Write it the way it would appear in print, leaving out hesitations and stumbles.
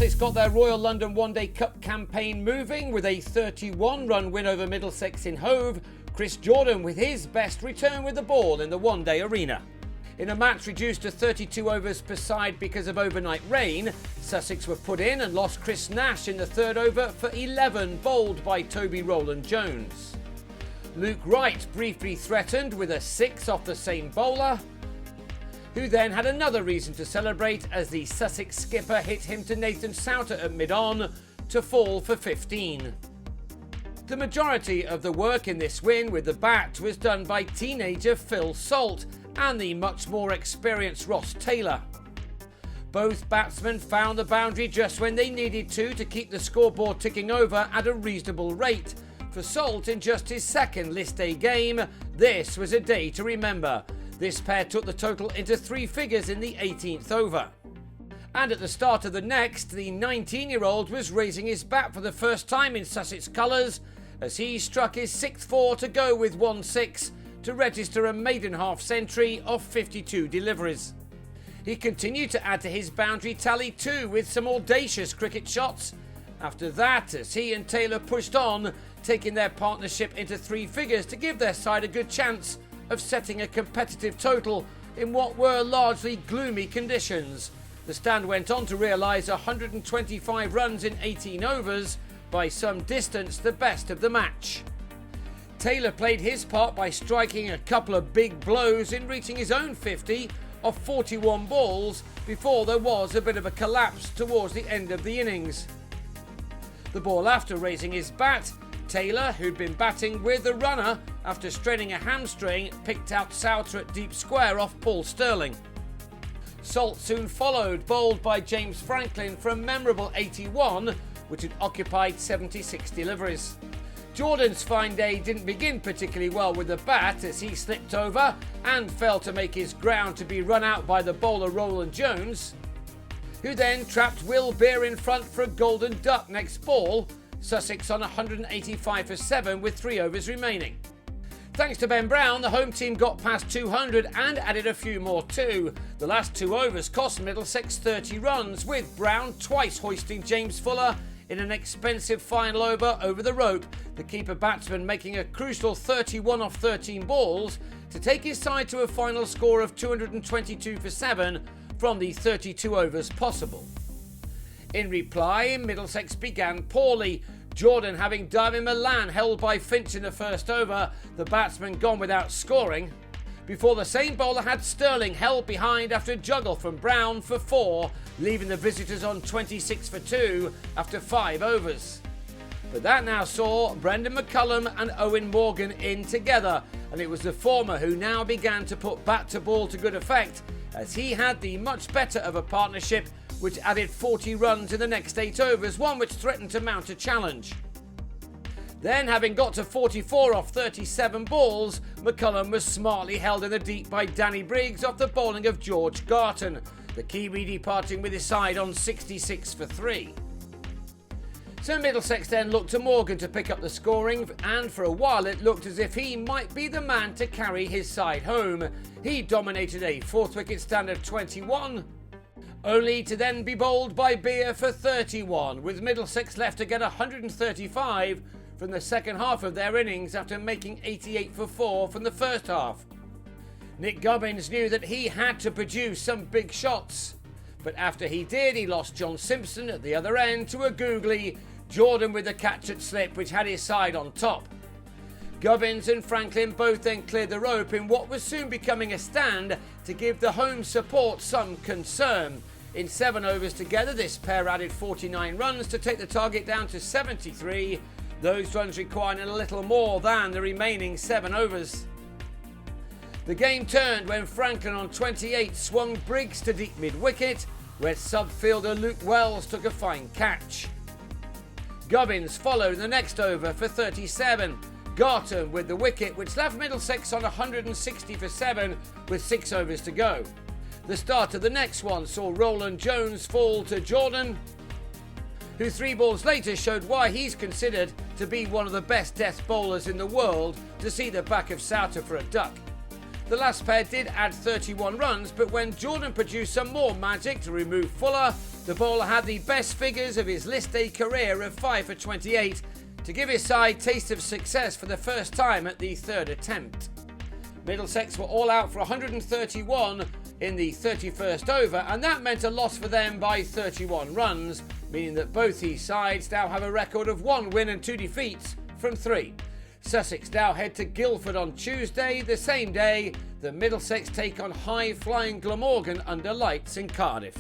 Sussex got their Royal London One Day Cup campaign moving with a 31-run win over Middlesex in Hove. Chris Jordan with his best return with the ball in the one-day arena. In a match reduced to 32 overs per side because of overnight rain, Sussex were put in and lost Chris Nash in the third over for 11, bowled by Toby Roland-Jones. Luke Wright briefly threatened with a 6 off the same bowler, who then had another reason to celebrate as the Sussex skipper hit him to Nathan Souter at mid-on to fall for 15. The majority of the work in this win with the bat was done by teenager Phil Salt and the much more experienced Ross Taylor. Both batsmen found the boundary just when they needed to keep the scoreboard ticking over at a reasonable rate. For Salt, in just his second list day game, this was a day to remember. This pair took the total into 3 figures in the 18th over. And at the start of the next, the 19-year-old was raising his bat for the first time in Sussex colours as he struck his 6th 4 to go with 1-6 to register a maiden half-century of 52 deliveries. He continued to add to his boundary tally too with some audacious cricket shots. After that, as he and Taylor pushed on, taking their partnership into 3 figures to give their side a good chance of setting a competitive total in what were largely gloomy conditions. The stand went on to realise 125 runs in 18 overs, by some distance the best of the match. Taylor played his part by striking a couple of big blows in reaching his own 50 off 41 balls before there was a bit of a collapse towards the end of the innings. The ball after raising his bat, Taylor, who'd been batting with the runner after straining a hamstring, picked out Souter at deep square off Paul Sterling. Salt soon followed, bowled by James Franklin for a memorable 81, which had occupied 76 deliveries. Jordan's fine day didn't begin particularly well with the bat as he slipped over and failed to make his ground to be run out by the bowler Roland-Jones, who then trapped Will Beer in front for a golden duck next ball, Sussex on 185 for 7 with 3 overs remaining. Thanks to Ben Brown, the home team got past 200 and added a few more too. The last 2 overs cost Middlesex 30 runs, with Brown twice hoisting James Fuller in an expensive final over the rope, the keeper batsman making a crucial 31 off 13 balls to take his side to a final score of 222 for 7 from the 32 overs possible. In reply, Middlesex began poorly, Jordan having Darwin Milan held by Finch in the first over, the batsman gone without scoring, before the same bowler had Sterling held behind after a juggle from Brown for 4, leaving the visitors on 26 for 2 after 5 overs. But that now saw Brendon McCullum and Owen Morgan in together, and it was the former who now began to put bat to ball to good effect as he had the much better of a partnership which added 40 runs in the next 8 overs, one which threatened to mount a challenge. Then, having got to 44 off 37 balls, McCullum was smartly held in the deep by Danny Briggs off the bowling of George Garton, the Kiwi departing with his side on 66 for 3. So Middlesex then looked to Morgan to pick up the scoring, and for a while it looked as if he might be the man to carry his side home. He dominated a 4th wicket stand of 21, only to then be bowled by Beer for 31, with Middlesex left to get 135 from the second half of their innings after making 88 for 4 from the first half. Nick Gubbins knew that he had to produce some big shots, but after he did, he lost John Simpson at the other end to a googly Jordan with the catch at slip, which had his side on top. Gubbins and Franklin both then cleared the rope in what was soon becoming a stand to give the home support some concern. In 7 overs together, this pair added 49 runs to take the target down to 73, those runs requiring a little more than the remaining 7 overs. The game turned when Franklin on 28 swung Briggs to deep mid-wicket, where sub-fielder Luke Wells took a fine catch. Gubbins followed in the next over for 37, Garton with the wicket, which left Middlesex on 160 for 7 with 6 overs to go. The start of the next one saw Roland-Jones fall to Jordan, who 3 balls later showed why he's considered to be one of the best death bowlers in the world, to see the back of Souter for a duck. The last pair did add 31 runs, but when Jordan produced some more magic to remove Fuller, The bowler had the best figures of his list day career of 5 for 28 to give his side taste of success for the first time at the third attempt. Middlesex were all out for 131 in the 31st over, and that meant a loss for them by 31 runs, meaning that both these sides now have a record of 1 win and 2 defeats from 3. Sussex now head to Guildford on Tuesday, the same day the Middlesex take on high-flying Glamorgan under lights in Cardiff.